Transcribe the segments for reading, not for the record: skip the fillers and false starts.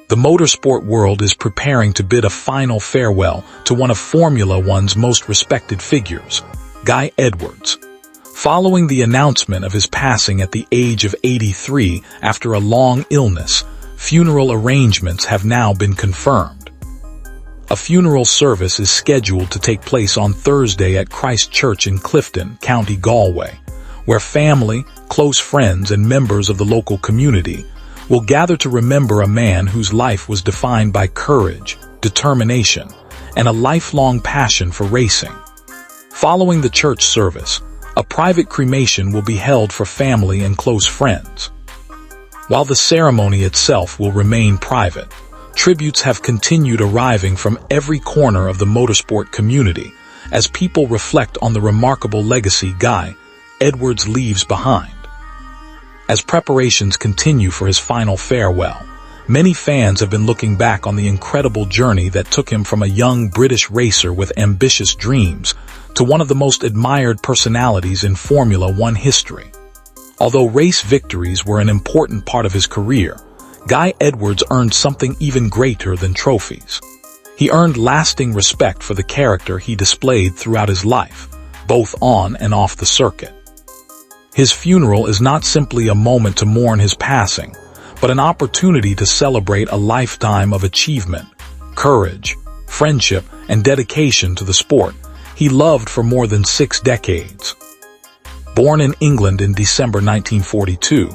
The motorsport world is preparing to bid a final farewell to one of Formula One's most respected figures, Guy Edwards. Following the announcement of his passing at the age of 83 after a long illness, funeral arrangements have now been confirmed. A funeral service is scheduled to take place on Thursday at Christ Church in Clifden, County Galway, where family, close friends, and members of the local community will gather to remember a man whose life was defined by courage, determination, and a lifelong passion for racing. Following the church service, a private cremation will be held for family and close friends. While the ceremony itself will remain private, tributes have continued arriving from every corner of the motorsport community as people reflect on the remarkable legacy Guy Edwards leaves behind. As preparations continue for his final farewell, many fans have been looking back on the incredible journey that took him from a young British racer with ambitious dreams to one of the most admired personalities in Formula One history. Although race victories were an important part of his career, Guy Edwards earned something even greater than trophies. He earned lasting respect for the character he displayed throughout his life, both on and off the circuit. His funeral is not simply a moment to mourn his passing, but an opportunity to celebrate a lifetime of achievement, courage, friendship, and dedication to the sport he loved for more than 6 decades. Born in England in December 1942,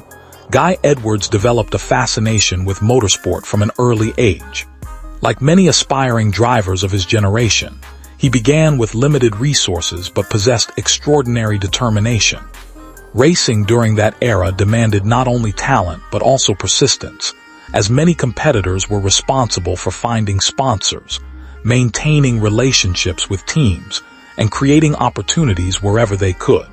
Guy Edwards developed a fascination with motorsport from an early age. Like many aspiring drivers of his generation, he began with limited resources but possessed extraordinary determination. Racing during that era demanded not only talent but also persistence, as many competitors were responsible for finding sponsors, maintaining relationships with teams, and creating opportunities wherever they could.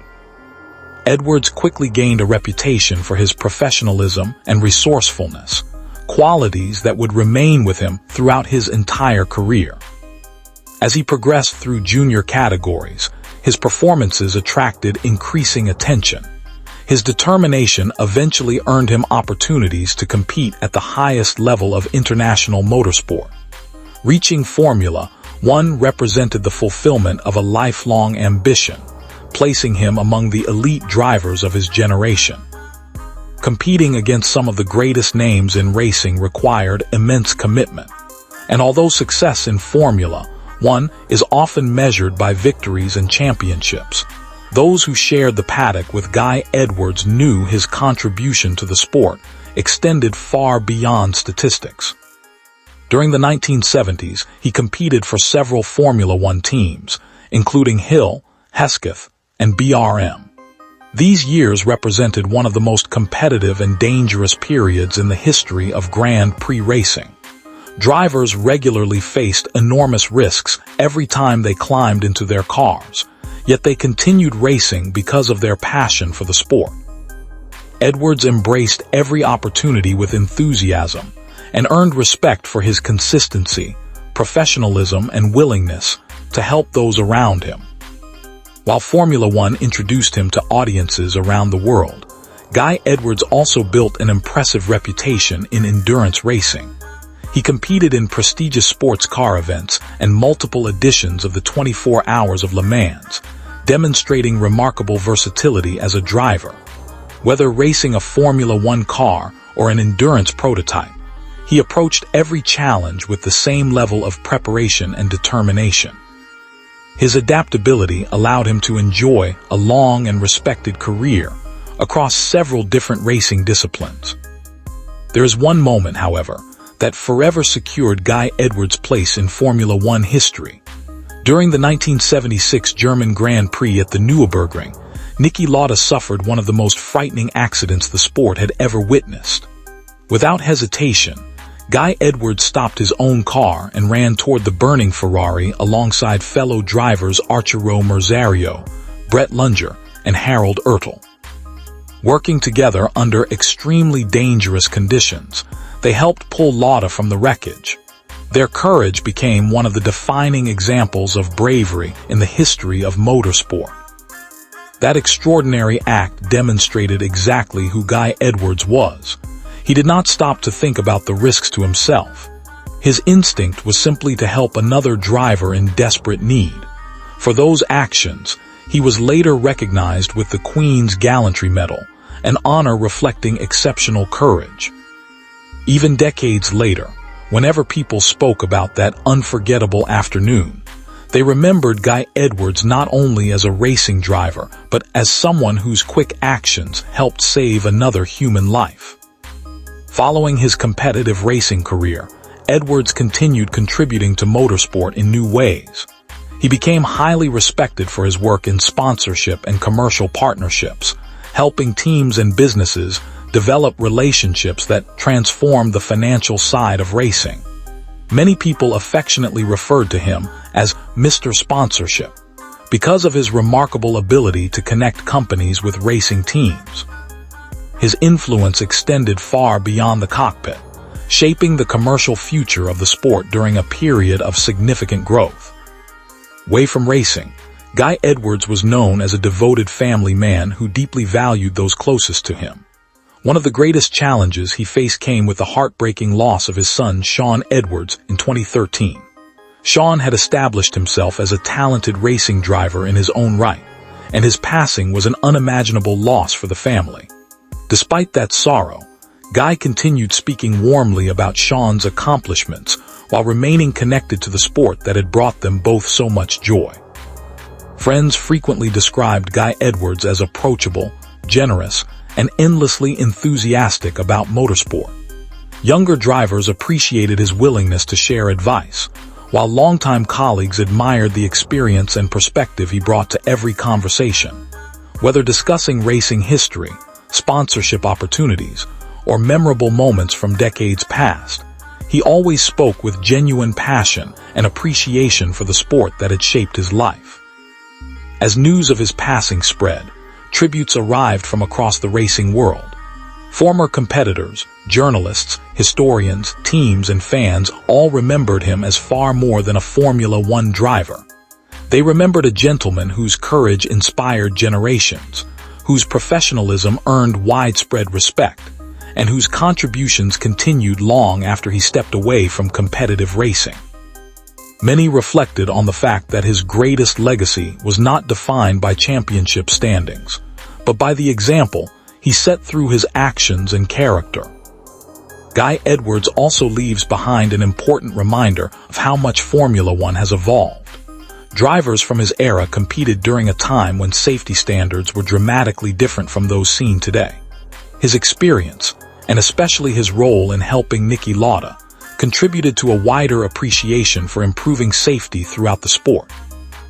Edwards quickly gained a reputation for his professionalism and resourcefulness, qualities that would remain with him throughout his entire career. As he progressed through junior categories, his performances attracted increasing attention. His determination eventually earned him opportunities to compete at the highest level of international motorsport. Reaching Formula One represented the fulfillment of a lifelong ambition, placing him among the elite drivers of his generation. Competing against some of the greatest names in racing required immense commitment, and although success in Formula One is often measured by victories and championships, those who shared the paddock with Guy Edwards knew his contribution to the sport extended far beyond statistics. During the 1970s, he competed for several Formula One teams, including Hill, Hesketh, and BRM. These years represented one of the most competitive and dangerous periods in the history of Grand Prix racing. Drivers regularly faced enormous risks every time they climbed into their cars, yet they continued racing because of their passion for the sport. Edwards embraced every opportunity with enthusiasm and earned respect for his consistency, professionalism, and willingness to help those around him. While Formula One introduced him to audiences around the world, Guy Edwards also built an impressive reputation in endurance racing. He competed in prestigious sports car events and multiple editions of the 24 Hours of Le Mans, demonstrating remarkable versatility as a driver. Whether racing a Formula One car or an endurance prototype, he approached every challenge with the same level of preparation and determination. His adaptability allowed him to enjoy a long and respected career across several different racing disciplines. There is one moment, however, that forever secured Guy Edwards' place in Formula One history. During the 1976 German Grand Prix at the Nürburgring, Niki Lauda suffered one of the most frightening accidents the sport had ever witnessed. Without hesitation, Guy Edwards stopped his own car and ran toward the burning Ferrari alongside fellow drivers Arturo Merzario, Brett Lunger, and Harold Ertl. Working together under extremely dangerous conditions, they helped pull Lauda from the wreckage. Their courage became one of the defining examples of bravery in the history of motorsport. That extraordinary act demonstrated exactly who Guy Edwards was. He did not stop to think about the risks to himself. His instinct was simply to help another driver in desperate need. For those actions, he was later recognized with the Queen's Gallantry Medal, an honor reflecting exceptional courage. Even decades later, whenever people spoke about that unforgettable afternoon, they remembered Guy Edwards not only as a racing driver, but as someone whose quick actions helped save another human life. Following his competitive racing career, Edwards continued contributing to motorsport in new ways. He became highly respected for his work in sponsorship and commercial partnerships, helping teams and businesses develop relationships that transformed the financial side of racing. Many people affectionately referred to him as Mr. Sponsorship because of his remarkable ability to connect companies with racing teams. His influence extended far beyond the cockpit, shaping the commercial future of the sport during a period of significant growth. Away from racing, Guy Edwards was known as a devoted family man who deeply valued those closest to him. One of the greatest challenges he faced came with the heartbreaking loss of his son Sean Edwards in 2013. Sean had established himself as a talented racing driver in his own right, and his passing was an unimaginable loss for the family. Despite that sorrow, Guy continued speaking warmly about Sean's accomplishments while remaining connected to the sport that had brought them both so much joy. Friends frequently described Guy Edwards as approachable, generous, and endlessly enthusiastic about motorsport. Younger drivers appreciated his willingness to share advice, while longtime colleagues admired the experience and perspective he brought to every conversation. Whether discussing racing history, sponsorship opportunities, or memorable moments from decades past, he always spoke with genuine passion and appreciation for the sport that had shaped his life. As news of his passing spread, tributes arrived from across the racing world. Former competitors, journalists, historians, teams, and fans all remembered him as far more than a Formula One driver. They remembered a gentleman whose courage inspired generations, whose professionalism earned widespread respect, and whose contributions continued long after he stepped away from competitive racing. Many reflected on the fact that his greatest legacy was not defined by championship standings, but by the example he set through his actions and character. Guy Edwards also leaves behind an important reminder of how much Formula One has evolved. Drivers from his era competed during a time when safety standards were dramatically different from those seen today. His experience, and especially his role in helping Niki Lauda, contributed to a wider appreciation for improving safety throughout the sport.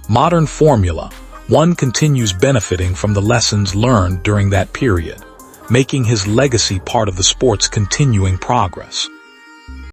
Modern Formula One continues benefiting from the lessons learned during that period, making his legacy part of the sport's continuing progress.